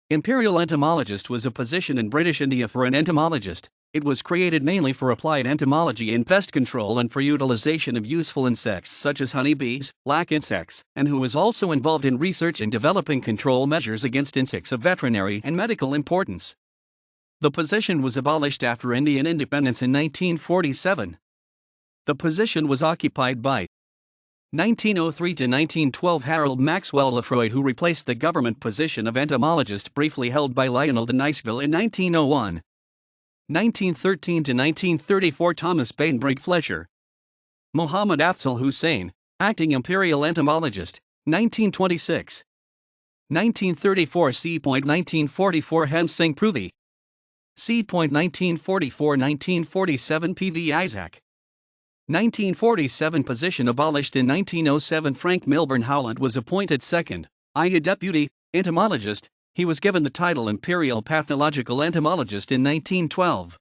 Imperial Entomologist was a position in British India for an entomologist. It was created mainly for applied entomology in pest control and for utilization of useful insects such as honeybees, black insects, and who was also involved in research and developing control measures against insects of veterinary and medical importance. The position was abolished after Indian independence in 1947. The position was occupied by 1903 to 1912 Harold Maxwell-Lefroy, who replaced the government position of entomologist briefly held by Lionel de Niceville in 1901. 1913 to 1934 Thomas Bainbrigge Fletcher. Muhammad Afzal Husain, acting Imperial Entomologist, 1926. 1934 C.1944 Hem Singh Pruthi. C.1944-1947 P.V. Isaac. 1947 position abolished in 1907 Frank Milburn Howlett was appointed second, IA deputy, entomologist. He was given the title Imperial Pathological Entomologist in 1912.